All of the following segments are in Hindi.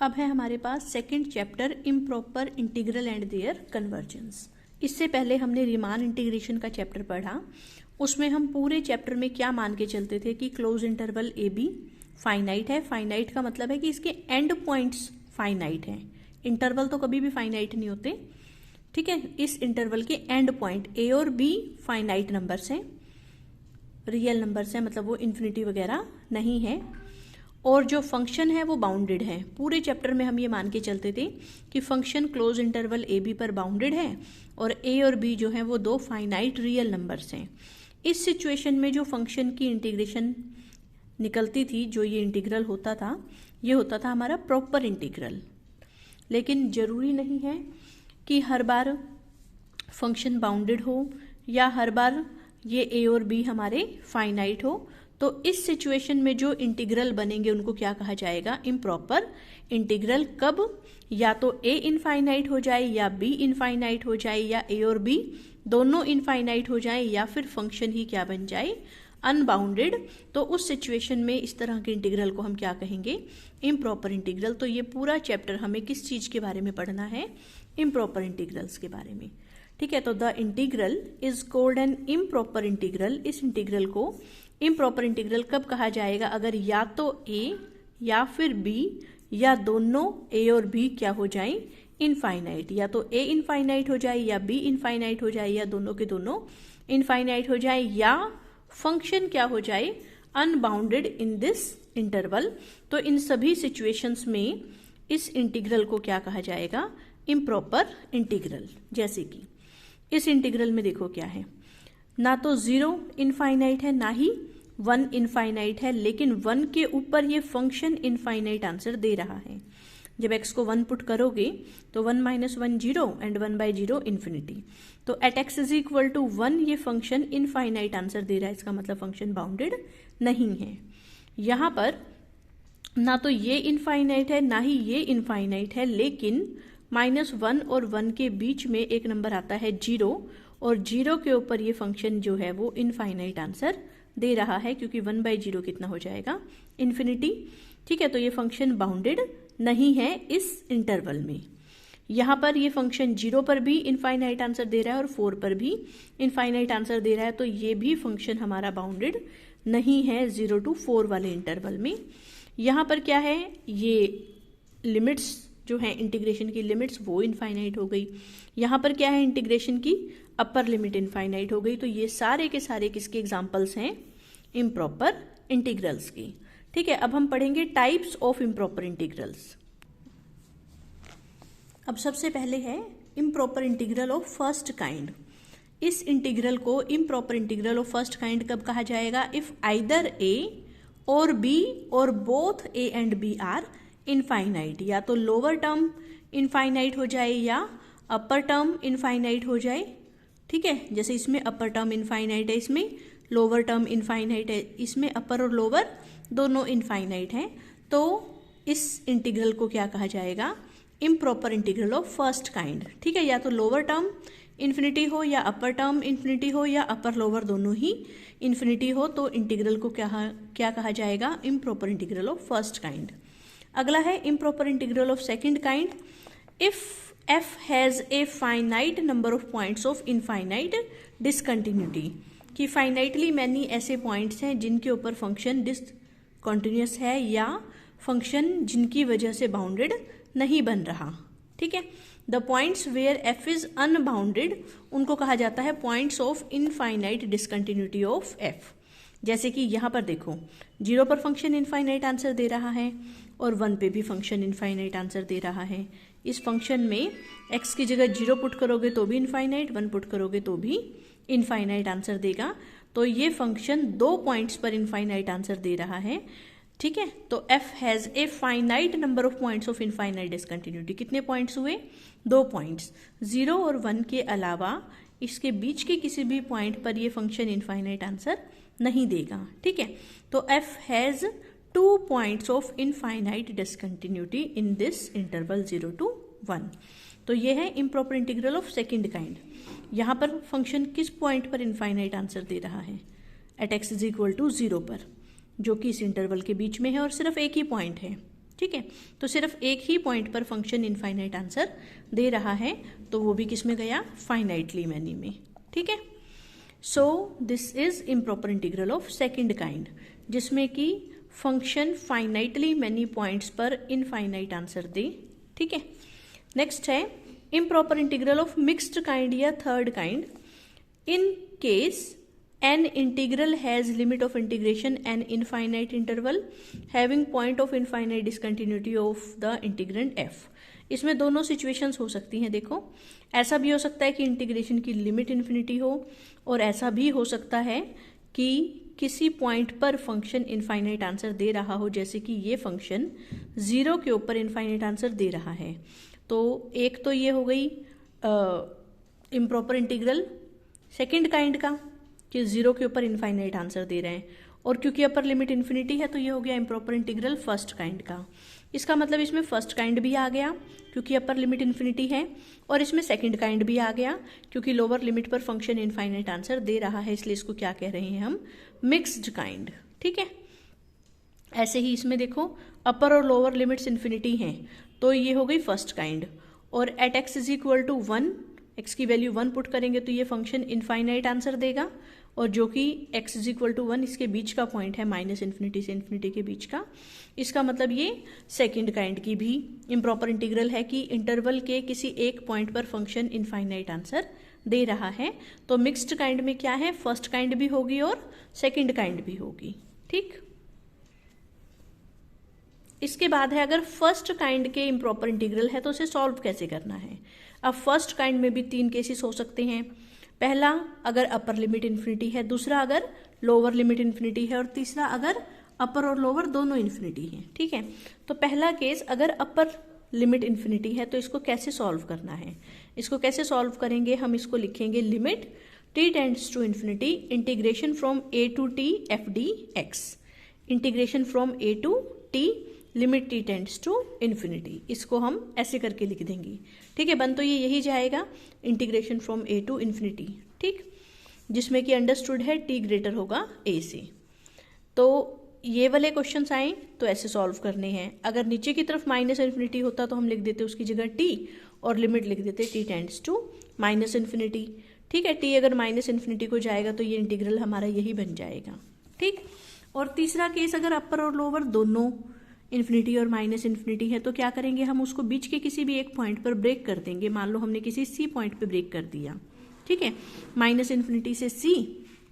अब है हमारे पास second chapter improper integral and their convergence. इससे पहले हमने रीमान इंटीग्रेशन का चैप्टर पढ़ा। उसमें हम पूरे चैप्टर में क्या मान के चलते थे कि close interval A be finite है। फाइनाइट का मतलब है कि इसके एंड पॉइंट्स फाइनाइट हैं। इंटरवल तो कभी भी फाइनाइट नहीं होते, ठीक है। इस इंटरवल के एंड पॉइंट ए और बी फाइनाइट नंबर्स हैं, रियल नंबर्स हैं, मतलब वो इन्फिनिटी वगैरह नहीं है। और जो फंक्शन है वो बाउंडेड है। पूरे चैप्टर में हम ये मान के चलते थे कि function close interval A B पर बाउंडेड है और ए और बी जो है वो दो फाइनाइट रियल नंबर्स हैं। इस सिचुएशन में जो फंक्शन की इंटीग्रेशन निकलती थी, जो ये इंटीग्रल होता था, ये होता था हमारा प्रॉपर इंटीग्रल। लेकिन जरूरी नहीं है कि हर बार फंक्शन बाउंडेड हो या हर बार ये ए और बी हमारे फाइनाइट हो। तो इस सिचुएशन में जो इंटीग्रल बनेंगे उनको क्या कहा जाएगा? Improper integral. कब? या तो ए इनफाइनाइट हो जाए या बी इनफाइनाइट हो जाए या ए और बी दोनों इनफाइनाइट हो जाए या फिर फंक्शन ही क्या बन जाए? अनबाउंडेड। तो उस सिचुएशन में इस तरह के इंटीग्रल को हम क्या कहेंगे? Improper integral. तो ये पूरा चैप्टर हमें किस चीज के बारे में पढ़ना है? इम्प्रॉपर इंटीग्रल्स के बारे में, ठीक है। तो the integral is called an improper integral. इस इंटीग्रल को इम्प्रॉपर इंटीग्रल कब कहा जाएगा? अगर या तो ए या फिर बी या दोनों ए और बी क्या हो जाए? इनफाइनाइट। या तो ए इनफाइनाइट हो जाए या बी इनफाइनाइट हो जाए या दोनों के दोनों इनफाइनाइट हो जाए या फंक्शन क्या हो जाए? Unbounded in this interval. तो इन सभी सिचुएशंस में इस इंटीग्रल को क्या कहा जाएगा? Improper integral. जैसे कि इस इंटीग्रल में देखो क्या है, ना तो 0 इनफाइनाइट है ना ही 1 इनफाइनाइट है, लेकिन 1 के ऊपर ये फंक्शन इनफाइनाइट आंसर दे रहा है। जब x को 1 पुट करोगे तो 1 - 1 0 एंड 1/0 इन्फिनिटी। तो at x is equal to 1 ये फंक्शन इनफाइनाइट आंसर दे रहा है। इसका मतलब फंक्शन बाउंडेड नहीं है। यहाँ पर ना तो ये इनफाइनाइट है ना ही ये इनफाइनाइट है, लेकिन -1 और 1 के बीच में एक नंबर आता है 0 और 0 के ऊपर ये फंक्शन जो है वो इनफाइनाइट आंसर दे रहा है, क्योंकि 1/0 कितना हो जाएगा? इन्फिनिटी, ठीक है। तो ये फंक्शन बाउंडेड नहीं है इस इंटरवल में। यहाँ पर ये फंक्शन 0 पर भी इनफाइनाइट आंसर दे रहा है और 4 पर भी इनफाइनाइट आंसर दे रहा है। तो ये भी फंक्शन हमारा बाउंडेड नहीं है 0 to 4 वाले इंटरवल में। यहाँ पर क्या है? ये लिमिट्स जो है इंटीग्रेशन की लिमिट्स वो इनफाइनाइट हो गई। यहाँ पर क्या है? इंटीग्रेशन की अपर लिमिट इनफाइनाइट हो गई। तो ये सारे के सारे किसके एग्जांपल्स हैं? इम्प्रॉपर इंटीग्रल्स की, ठीक है। अब हम पढ़ेंगे टाइप्स ऑफ इम्प्रॉपर इंटीग्रल्स। अब सबसे पहले है improper integral of first kind. इस इंटीग्रल को improper integral of first kind कब कहा जाएगा? इफ आइदर ए और बी और both A and B are infinite. या तो लोअर टर्म इनफाइनाइट हो जाए या अपर टर्म इनफाइनाइट हो जाए, ठीक है। जैसे इसमें अपर टर्म इनफाइनाइट है, इसमें लोअर टर्म इनफाइनाइट है, इसमें अपर और लोअर दोनों इनफाइनाइट हैं। तो इस इंटीग्रल को क्या कहा जाएगा? Improper integral of first kind, ठीक है। या तो लोअर टर्म इन्फिनिटी हो या अपर टर्म इन्फिनिटी हो या अपर लोअर दोनों ही इन्फिनिटी हो, तो इंटीग्रल को क्या कहा जाएगा? Improper integral of first kind. अगला है improper integral of second kind. If f has a finite number of points of infinite discontinuity, कि फाइनाइटली मैनी ऐसे पॉइंट्स हैं जिनके ऊपर फंक्शन डिसकंटिन्यूअस है या फंक्शन जिनकी वजह से बाउंडेड नहीं बन रहा, ठीक है। The points where f is unbounded उनको कहा जाता है points of infinite discontinuity of f। जैसे कि यहाँ पर देखो 0 पर फंक्शन इनफाइनाइट आंसर दे रहा है और 1 पे भी फंक्शन इनफाइनाइट आंसर दे रहा है। इस फंक्शन में x की जगह 0 पुट करोगे तो भी इनफाइनाइट, 1 पुट करोगे तो भी इनफाइनाइट आंसर देगा। तो ये फंक्शन 2 पॉइंट्स पर इनफाइनाइट आंसर दे रहा है, ठीक है। तो f has a finite number of points of infinite discontinuity. कितने पॉइंट्स हुए? 2 पॉइंट्स। 0 और 1 के अलावा इसके बीच के किसी भी पॉइंट पर ये फंक्शन इनफाइनाइट आंसर नहीं देगा, ठीक है। तो f has 2 points of infinite discontinuity in this interval 0 to 1। तो ये है improper integral of second kind. यहाँ पर फंक्शन किस पॉइंट पर इनफाइनाइट आंसर दे रहा है? At x is equal to 0 पर, जो कि इस इंटरवल के बीच में है और सिर्फ एक ही पॉइंट है, ठीक है। तो सिर्फ एक ही पॉइंट पर फंक्शन इनफाइनाइट आंसर दे रहा है, तो वो भी किस में गया, फाइनाइटली मैनी में, ठीक है। So this is improper integral of second kind, जिसमें कि फंक्शन फाइनाइटली मैनी पॉइंट्स पर इनफाइनाइट आंसर दे, ठीक है। नेक्स्ट है improper integral of mixed kind या third kind. In case an integral has limit of integration an infinite interval having point of infinite discontinuity of the integrand f। इसमें दोनों सिचुएशंस हो सकती हैं। देखो, ऐसा भी हो सकता है कि इंटीग्रेशन की लिमिट इन्फिनिटी हो, और ऐसा भी हो सकता है कि किसी पॉइंट पर फंक्शन इनफाइनाइट आंसर दे रहा हो, जैसे कि ये फंक्शन 0 के ऊपर इनफाइनाइट आंसर दे रहा है। तो एक तो ये हो गई इम्प्रॉपर इंटीग्रल सेकेंड काइंड का, कि 0 के ऊपर इनफाइनाइट आंसर दे रहे हैं, और क्योंकि अपर लिमिट इन्फिनिटी है तो ये हो गया इम्प्रॉपर इंटीग्रल फर्स्ट काइंड का। इसका मतलब इसमें फर्स्ट काइंड भी आ गया क्योंकि अपर लिमिट इन्फिनिटी है, और इसमें सेकंड काइंड भी आ गया क्योंकि लोअर लिमिट पर फंक्शन इनफाइनाइट आंसर दे रहा है, इसलिए इसको क्या कह रहे हैं हम, मिक्स्ड काइंड, ठीक है। ऐसे ही इसमें देखो अपर और लोअर लिमिट्स इन्फिनिटी हैं, तो ये हो गई फर्स्ट काइंड, और at x is equal to 1, x की वैल्यू 1 पुट करेंगे तो ये फंक्शन इनफाइनाइट आंसर देगा, और जो कि x इज इक्वल टू 1 इसके बीच का पॉइंट है, माइनस इन्फिनिटी से इन्फिनिटी के बीच का। इसका मतलब ये सेकंड काइंड की भी इम्प्रॉपर इंटीग्रल है कि इंटरवल के किसी एक पॉइंट पर फंक्शन इनफाइनाइट आंसर दे रहा है। तो मिक्स्ड काइंड में क्या है, फर्स्ट काइंड भी होगी और सेकंड काइंड भी होगी, ठीक। इसके बाद है अगर फर्स्ट काइंड के इम्प्रॉपर इंटीग्रल है तो उसे सॉल्व कैसे करना है। अब फर्स्ट काइंड में भी 3 केसेस हो सकते हैं। पहला अगर अपर लिमिट इन्फिनिटी है, दूसरा अगर लोअर लिमिट इन्फिनिटी है, और तीसरा अगर अपर और लोअर दोनों इन्फिनिटी है, ठीक है। तो पहला केस अगर अपर लिमिट इन्फिनिटी है तो इसको कैसे सॉल्व करना है, इसको कैसे सॉल्व करेंगे, हम इसको लिखेंगे limit t tends to infinity integration from a to t f d x, integration from a to t limit t tends to infinity, इसको हम ऐसे करके लिख देंगे, ठीक है। बन तो ये यही जाएगा integration from a to infinity, ठीक, जिसमें कि अंडरस्टूड है t ग्रेटर होगा a से। तो ये वाले क्वेश्चंस आए तो ऐसे सॉल्व करने हैं। अगर नीचे की तरफ माइनस इन्फिनिटी होता तो हम लिख देते उसकी जगह t और लिमिट लिख देते t tends to minus infinity, ठीक है। t अगर माइनस इन्फिनिटी को जाएगा तो ये इंटीग्रल हमारा यही बन जाएगा, ठीक। और तीसरा केस अगर अपर और लोअर दोनों इन्फिनिटी और माइनस इन्फिनिटी है तो क्या करेंगे, हम उसको बीच के किसी भी एक पॉइंट पर ब्रेक कर देंगे। मान लो हमने किसी सी पॉइंट पे ब्रेक कर दिया, ठीक है, माइनस इन्फिनिटी से सी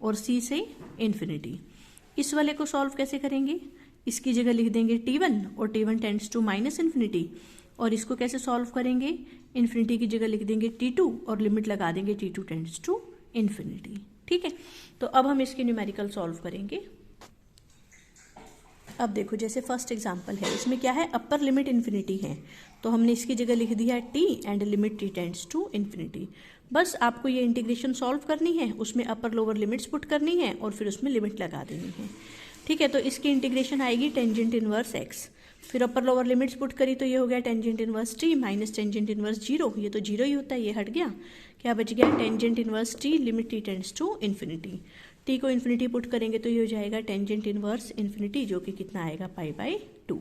और सी से इन्फिनिटी। इस वाले को सॉल्व कैसे करेंगे, इसकी जगह लिख देंगे t1 और t1 tends to minus infinity, और इसको कैसे सॉल्व करेंगे, इन्फिनिटी की जगह लिख देंगे t2 और लिमिट लगा देंगे t2 टेंड्स टू इन्फिनिटी, ठीक है। तो अब हम इसके न्यूमेरिकल सॉल्व करेंगे। अब देखो जैसे फर्स्ट एग्जांपल है, इसमें क्या है, अपर लिमिट इन्फिनिटी है, तो हमने इसकी जगह लिख दिया t and limit t tends to infinity. बस आपको ये इंटीग्रेशन सॉल्व करनी है, उसमें अपर लोअर लिमिट्स पुट करनी है और फिर उसमें लिमिट लगा देनी है, ठीक है। तो इसकी इंटीग्रेशन आएगी टेंजेंट इनवर्स x, फिर अपर लोअर लिमिट्स पुट करी तो ये हो गया tangent inverse t minus tangent inverse 0, ये तो 0 ही होता है, ये हट गया, क्या बच गया, tangent inverse t limit t tends to infinity. t को इन्फिनिटी पुट करेंगे तो ये हो जाएगा टेंजेंट इनवर्स इन्फिनिटी, जो कि कितना आएगा π/2।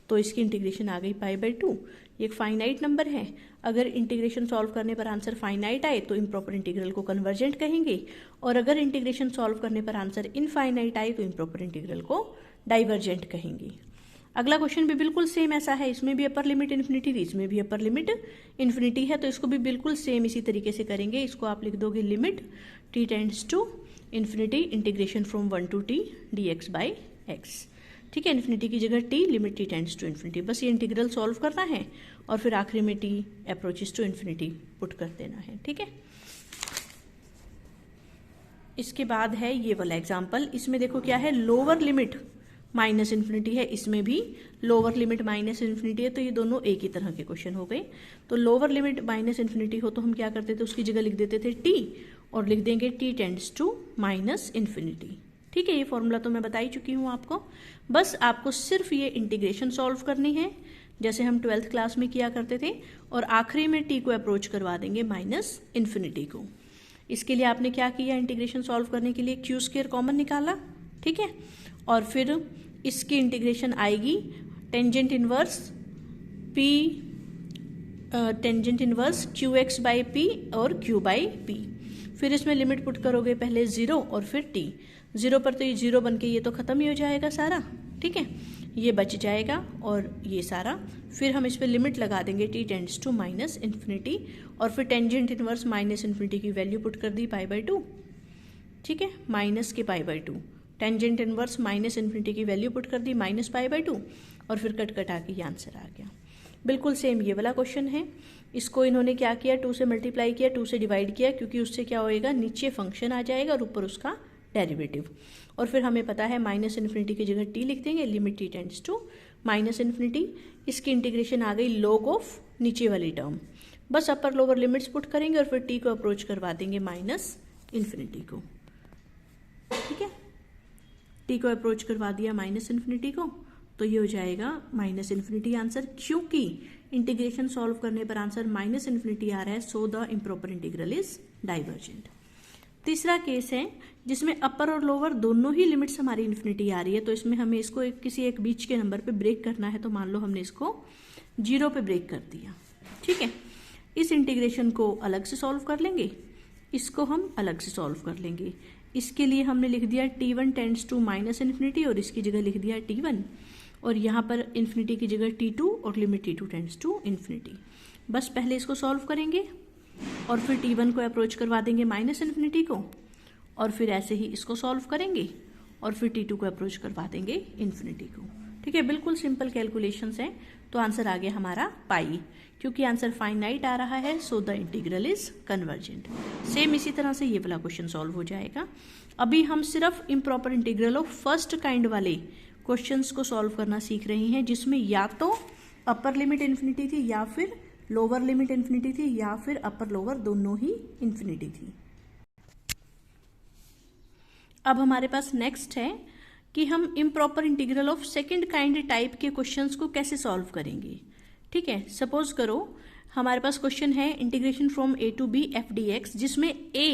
तो इसकी इंटीग्रेशन आ गई π/2। ये एक फाइनाइट नंबर है, अगर इंटीग्रेशन सॉल्व करने पर आंसर फाइनाइट आए तो इम्प्रॉपर इंटीग्रल को कन्वर्जेंट कहेंगे, और अगर इंटीग्रेशन सॉल्व करने पर आंसर इनफाइनाइट आए तो इम्प्रॉपर इंटीग्रल को डाइवर्जेंट कहेंगे। अगला क्वेश्चन भी बिल्कुल सेम ऐसा है, इसमें भी अपर लिमिट इन्फिनिटी थी, इसमें भी अपर लिमिट इन्फिनिटी है, तो इसको भी बिल्कुल सेम इसी तरीके से करेंगे। इसको आप लिख दोगे limit t tends to infinity integration from 1 to t dx/x, ठीक है। इन्फिनिटी की जगह t limit t tends to infinity, बस ये इंटीग्रल सॉल्व करना है और फिर आखिरी में t approaches to infinity put कर देना है, ठीक है। इसके बाद है ये वाला एग्जाम्पल, इसमें देखो क्या है, लोअर लिमिट माइनस इन्फिनिटी है, इसमें भी लोअर लिमिट माइनस इन्फिनिटी है, तो ये दोनों एक ही तरह के क्वेश्चन हो गए। तो लोअर लिमिट माइनस इन्फिनिटी हो तो हम क्या करते थे, उसकी जगह लिख देते थे t और लिख देंगे t tends to minus infinity, ठीक है। ये फॉर्मूला तो मैं बता ही चुकी हूँ आपको, बस आपको सिर्फ ये इंटीग्रेशन सॉल्व करनी है जैसे हम 12th क्लास में किया करते थे, और आखिरी में t को अप्रोच करवा देंगे माइनस इन्फिनिटी को। इसके लिए आपने क्या किया, इंटीग्रेशन सॉल्व करने के लिए क्यू स्क्वायर कॉमन निकाला, ठीक है, और फिर इसकी इंटीग्रेशन आएगी tangent inverse Q x by P और क्यू बाई पी। फिर इसमें लिमिट पुट करोगे, पहले 0 और फिर t। 0 पर तो ये 0 बन के ये तो ख़त्म ही हो जाएगा सारा, ठीक है, ये बच जाएगा और ये सारा। फिर हम इस पर लिमिट लगा देंगे t tends to minus infinity, और फिर टेंजेंट इनवर्स माइनस इन्फिनिटी की वैल्यू पुट कर दी π/2, ठीक है, माइनस के π/2। टेंजेंट इनवर्स माइनस इन्फिनिटी की वैल्यू पुट कर दी माइनस π/2, और फिर कट कटा के ये आंसर आ गया। बिल्कुल सेम ये वाला क्वेश्चन है। इसको इन्होंने क्या किया, 2 से मल्टीप्लाई किया, 2 से डिवाइड किया, क्योंकि उससे क्या होएगा, नीचे फंक्शन आ जाएगा और ऊपर उसका डेरिवेटिव। और फिर हमें पता है माइनस इन्फिनिटी की जगह t लिख देंगे, limit t tends to minus infinity. इसकी इंटीग्रेशन आ गई log ऑफ नीचे वाली टर्म। बस अपर लोअर लिमिट्स पुट करेंगे और फिर t को अप्रोच करवा देंगे माइनस इन्फिनिटी को, ठीक है। t को अप्रोच करवा दिया माइनस इन्फिनिटी को, तो ये हो जाएगा माइनस इन्फिनिटी आंसर, क्योंकि इंटीग्रेशन सॉल्व करने पर आंसर माइनस इन्फिनिटी आ रहा है, so the improper integral is divergent. तीसरा केस है जिसमें अपर और लोअर दोनों ही लिमिट्स हमारी इन्फिनिटी आ रही है, तो इसमें हमें इसको किसी एक बीच के नंबर पे ब्रेक करना है। तो मान लो हमने इसको 0 पे ब्रेक कर दिया, ठीक है। इस इंटीग्रेशन को अलग से सॉल्व कर लेंगे, इसको हम अलग से सॉल्व कर लेंगे। इसके लिए हमने लिख दिया t1 tends to minus infinity और इसकी जगह लिख दिया t1, और यहाँ पर इन्फिनिटी की जगह t2 और limit t2 tends to infinity. बस पहले इसको सॉल्व करेंगे और फिर t1 को अप्रोच करवा देंगे माइनस इन्फिनिटी को, और फिर ऐसे ही इसको सॉल्व करेंगे और फिर t2 को अप्रोच करवा देंगे इन्फिनिटी को, ठीक है। बिल्कुल सिंपल कैलकुलेशंस हैं। तो आंसर आ गया हमारा पाई, क्योंकि आंसर फाइनाइट आ रहा है, so the integral is convergent. Same इसी तरह से ये वाला क्वेश्चन सॉल्व हो जाएगा। अभी हम सिर्फ improper integral of first kind वाले क्वेश्चंस को सॉल्व करना सीख रहे हैं, जिसमें या तो अपर लिमिट इन्फिनिटी थी या फिर लोअर लिमिट इन्फिनिटी थी या फिर अपर लोअर दोनों ही इन्फिनिटी थी। अब हमारे पास नेक्स्ट है कि हम improper integral of second kind type के क्वेश्चंस को कैसे सॉल्व करेंगे, ठीक है। सपोज करो हमारे पास क्वेश्चन है integration from a to b f dx, जिसमें a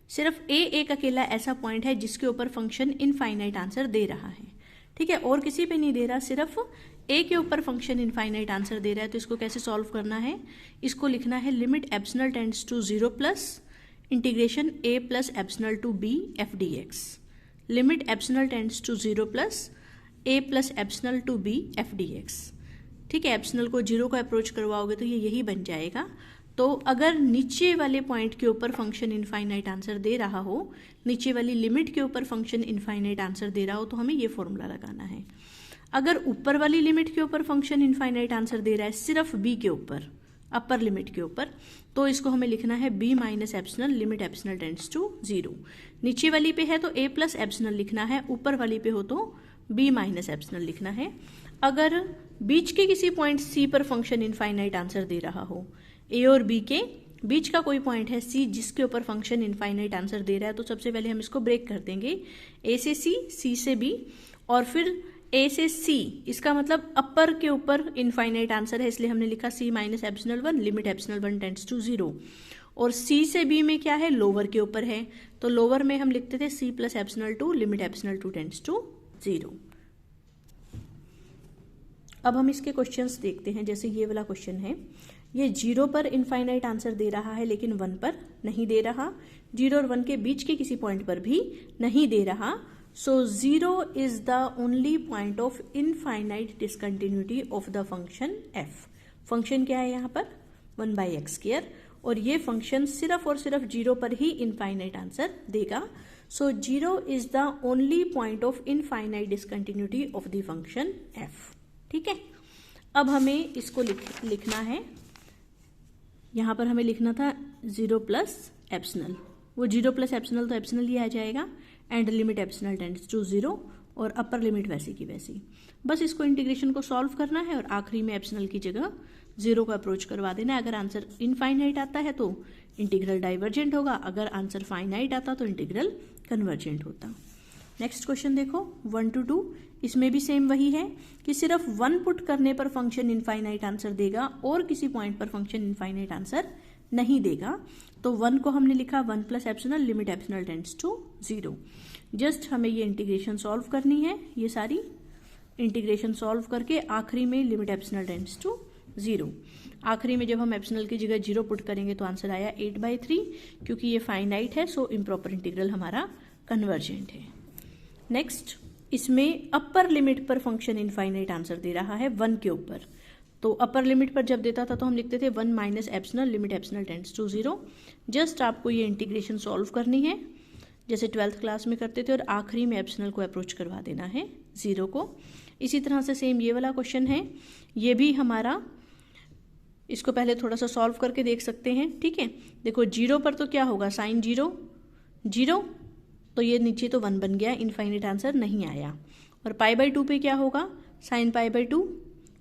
सिर्फ a एक अकेला ऐसा पॉइंट है जिसके ऊपर फंक्शन इनफाइनाइट आंसर दे रहा है, ठीक है, और किसी पे नहीं दे रहा, सिर्फ a के ऊपर फंक्शन इनफाइनाइट आंसर दे रहा है। तो इसको कैसे सॉल्व करना है, इसको लिखना है limit epsilon tends to 0 plus integration a plus epsilon to b f dx। Limit epsilon tends to 0 plus a plus epsilon to b f dx, ठीक है। एप्सिलॉन को 0 को अप्रोच करवाओगे तो ये यही बन जाएगा। तो अगर नीचे वाले पॉइंट के ऊपर फंक्शन इनफाइनाइट आंसर दे रहा हो, नीचे वाली लिमिट के ऊपर फंक्शन इनफाइनाइट आंसर दे रहा हो, तो हमें ये फॉर्मूला लगाना है। अगर ऊपर वाली लिमिट के ऊपर फंक्शन इनफाइनाइट आंसर दे रहा है सिर्फ b के ऊपर, अपर लिमिट के ऊपर, तो इसको हमें लिखना है b minus epsilon limit epsilon tends to 0। नीचे वाली पे है तो a प्लस एप्सिलॉन लिखना है, ऊपर वाली पे हो तो b माइनस एप्सिलॉन लिखना है। अगर बीच के किसी पॉइंट c पर फंक्शन इनफाइनाइट आंसर दे रहा हो, a और b के बीच का कोई पॉइंट है c जिसके ऊपर फंक्शन इनफाइनाइट आंसर दे रहा है, तो सबसे पहले हम इसको ब्रेक कर देंगे, a से c से b और फिर a से c। इसका मतलब अपर के ऊपर इनफाइनाइट आंसर है, इसलिए हमने लिखा c minus epsilon 1 limit epsilon 1 tends to 0। और c से b में क्या है, लोअर के ऊपर है, तो लोअर में हम लिखते थे c plus epsilon 2 limit epsilon 2 tends to 0। अब हम इसके क्वेश्चंस देखते हैं। जैसे ये वाला क्वेश्चन है, ये 0 पर इनफाइनाइट आंसर दे रहा है लेकिन 1 पर नहीं दे रहा, 0 और 1 के बीच के किसी पॉइंट पर भी नहीं दे रहा। सो 0 is the only point of infinite discontinuity of the function f। Function क्या है यहाँ पर 1/x², और ये फंक्शन सिर्फ और सिर्फ 0 पर ही इनफाइनाइट आंसर देगा। सो 0 is the only point of infinite discontinuity of the function f, ठीक है। अब हमें इसको लिखना है, यहाँ पर हमें लिखना था 0 प्लस एप्सिलॉन, वो 0 प्लस एप्सिलॉन तो एप्सिलॉन ही आ जाएगा, and limit epsilon tends to 0 और अपर लिमिट वैसी की वैसी। बस इसको इंटीग्रेशन को सॉल्व करना है और आखिरी में एप्सिलॉन की जगह 0 को अप्रोच करवा देना है। अगर आंसर इनफाइनाइट आता है तो इंटीग्रल डाइवर्जेंट होगा, अगर आंसर फाइनाइट आता तो इंटीग्रल कन्वर्जेंट होता। नेक्स्ट क्वेश्चन देखो 1 to 2, इसमें भी सेम वही है कि सिर्फ 1 पुट करने पर फंक्शन इनफाइनाइट आंसर देगा और किसी पॉइंट पर फंक्शन इनफाइनाइट आंसर नहीं देगा। तो 1 को हमने लिखा 1 plus epsilon limit epsilon tends to 0। Just हमें ये इंटीग्रेशन सॉल्व करनी है, ये सारी इंटीग्रेशन सॉल्व करके आखिरी में लिमिट एप्सिलॉन टेंड्स टू 0। आखिरी में जब हम एप्सिलॉन की जगह 0 पुट करेंगे तो आंसर आया 8/3, क्योंकि ये फाइनाइट है, सो इम्प्रॉपर इंटीग्रल हमारा कन्वर्जेंट है। नेक्स्ट, इसमें अपर लिमिट पर फंक्शन इनफाइनाइट आंसर दे रहा है 1 के ऊपर। तो अपर लिमिट पर जब देता था तो हम लिखते थे 1 minus epsilon limit epsilon tends to 0। Just आपको ये इंटीग्रेशन सॉल्व करनी है जैसे 12th क्लास में करते थे, और आखिरी में एप्सिलॉन को अप्रोच करवा देना है 0 को। इसी तरह से सेम ये वाला क्वेश्चन है, ये भी हमारा, इसको पहले थोड़ा सा सॉल्व करके देख सकते हैं। ठीक है, देखो 0 पर तो क्या होगा, साइन 0 0, तो ये नीचे तो 1 बन गया, इनफाइनाइट आंसर नहीं आया। और π/2 पे क्या होगा, साइन π/2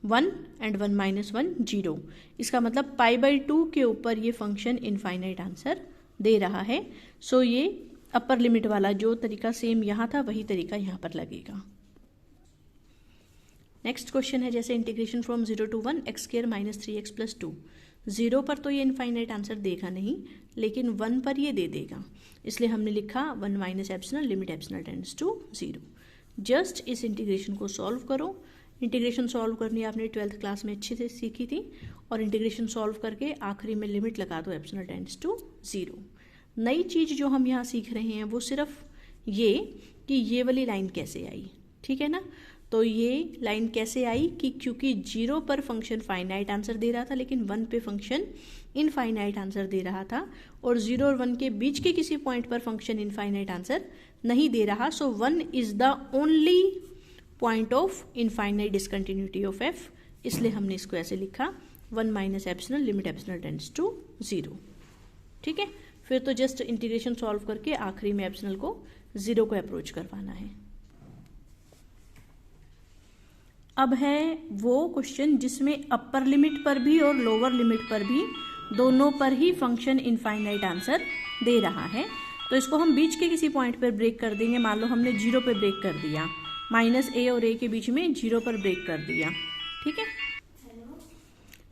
1 एंड 1 माइनस 1 0। इसका मतलब π/2 के ऊपर ये फंक्शन इनफाइनाइट आंसर दे रहा है। सो ये अपर लिमिट वाला जो तरीका सेम यहाँ था वही तरीका यहाँ पर लगेगा। नेक्स्ट क्वेश्चन है जैसे integration from 0 to 1 x² - 3x + 2। 0 पर तो ये इनफाइनाइट आंसर देगा नहीं, लेकिन 1 पर ये दे देगा, इसलिए हमने लिखा 1 minus epsilon limit epsilon tends to 0। Just इस इंटीग्रेशन को सॉल्व करो। इंटीग्रेशन सॉल्व करनी आपने 12th क्लास में अच्छे से सीखी थी, और इंटीग्रेशन सॉल्व करके आखिरी में लिमिट लगा दो एप्सिलॉन टेंड्स टू 0। नई चीज़ जो हम यहाँ सीख रहे हैं वो सिर्फ ये कि ये वाली लाइन कैसे आई, ठीक है ना। तो ये लाइन कैसे आई कि क्योंकि 0 पर फंक्शन फाइनाइट आंसर दे रहा था, लेकिन 1 पे फंक्शन इनफाइनाइट आंसर दे रहा था, और 0 और 1 के बीच के किसी पॉइंट पर फंक्शन इनफाइनाइट आंसर नहीं दे रहा। So 1 is the only point of infinite discontinuity of f, इसलिए हमने इसको ऐसे लिखा 1 minus epsilon limit epsilon tends to 0। ठीक है, फिर तो जस्ट इंटीग्रेशन सॉल्व करके आखिरी में एप्सिलॉन को 0 को अप्रोच करवाना है। अब है वो क्वेश्चन जिसमें अपर लिमिट पर भी और लोअर लिमिट पर भी दोनों पर ही फंक्शन इनफाइनाइट आंसर दे रहा है। तो इसको हम बीच के किसी पॉइंट पर ब्रेक कर देंगे। मान लो हमने 0 पर ब्रेक कर दिया, माइनस a और a के बीच में 0 पर ब्रेक कर दिया। ठीक है,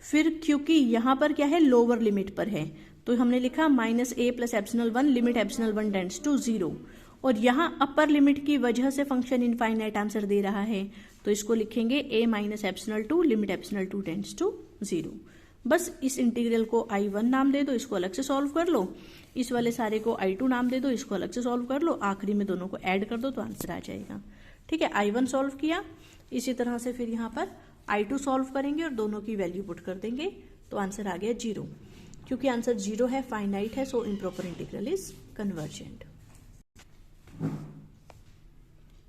फिर क्योंकि यहाँ पर क्या है, लोअर लिमिट पर है, तो हमने लिखा minus a plus epsilon 1 limit epsilon 1 tends to 0। और यहाँ अपर लिमिट की वजह से फंक्शन इनफाइनाइट आंसर दे रहा है, तो इसको लिखेंगे a minus epsilon 2 limit epsilon 2 tends to 0। बस इस इंटीग्रल को I1 नाम दे दो, इसको अलग से सॉल्व कर लो। इस वाले सारे को I2 नाम दे दो, इसको अलग से सॉल्व कर लो। आखिरी में दोनों को ऐड कर दो तो आंसर आ जाएगा। ठीक है, I1 सॉल्व किया, इसी तरह से फिर यहाँ पर I2 सॉल्व करेंगे और दोनों की वैल्यू पुट कर देंगे, तो आंसर आ गया 0। क्योंकि आंसर 0 है, फाइनाइट है, सो इम्प्रॉपर इंटीग्रल इज कन्वर्जेंट।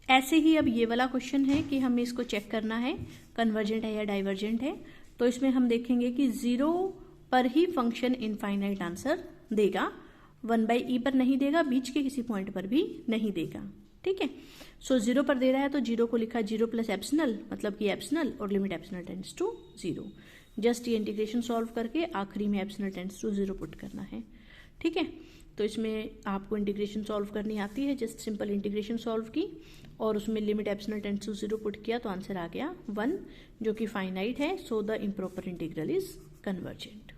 ऐसे ही अब ये वाला क्वेश्चन है कि हमें इसको चेक करना है कन्वर्जेंट है या डाइवर्जेंट है। तो इसमें हम देखेंगे कि 0 पर ही फंक्शन इनफाइनाइट आंसर देगा, 1/e पर नहीं देगा, बीच के किसी पॉइंट पर भी नहीं देगा। ठीक है, सो 0 पर दे रहा है तो 0 को लिखा 0 प्लस एप्सिलॉन, मतलब कि एप्सिलॉन और limit epsilon tends to 0। Just ये इंटीग्रेशन सॉल्व करके आखिरी में एप्सिलॉन टेंड्स टू 0 पुट करना है। ठीक है, तो इसमें आपको इंटीग्रेशन सॉल्व करनी आती है, जस्ट सिंपल इंटीग्रेशन सॉल्व की और उसमें limit epsilon tends to 0 put किया तो आंसर आ गया 1, जो कि फाइनाइट है। So the improper integral is convergent.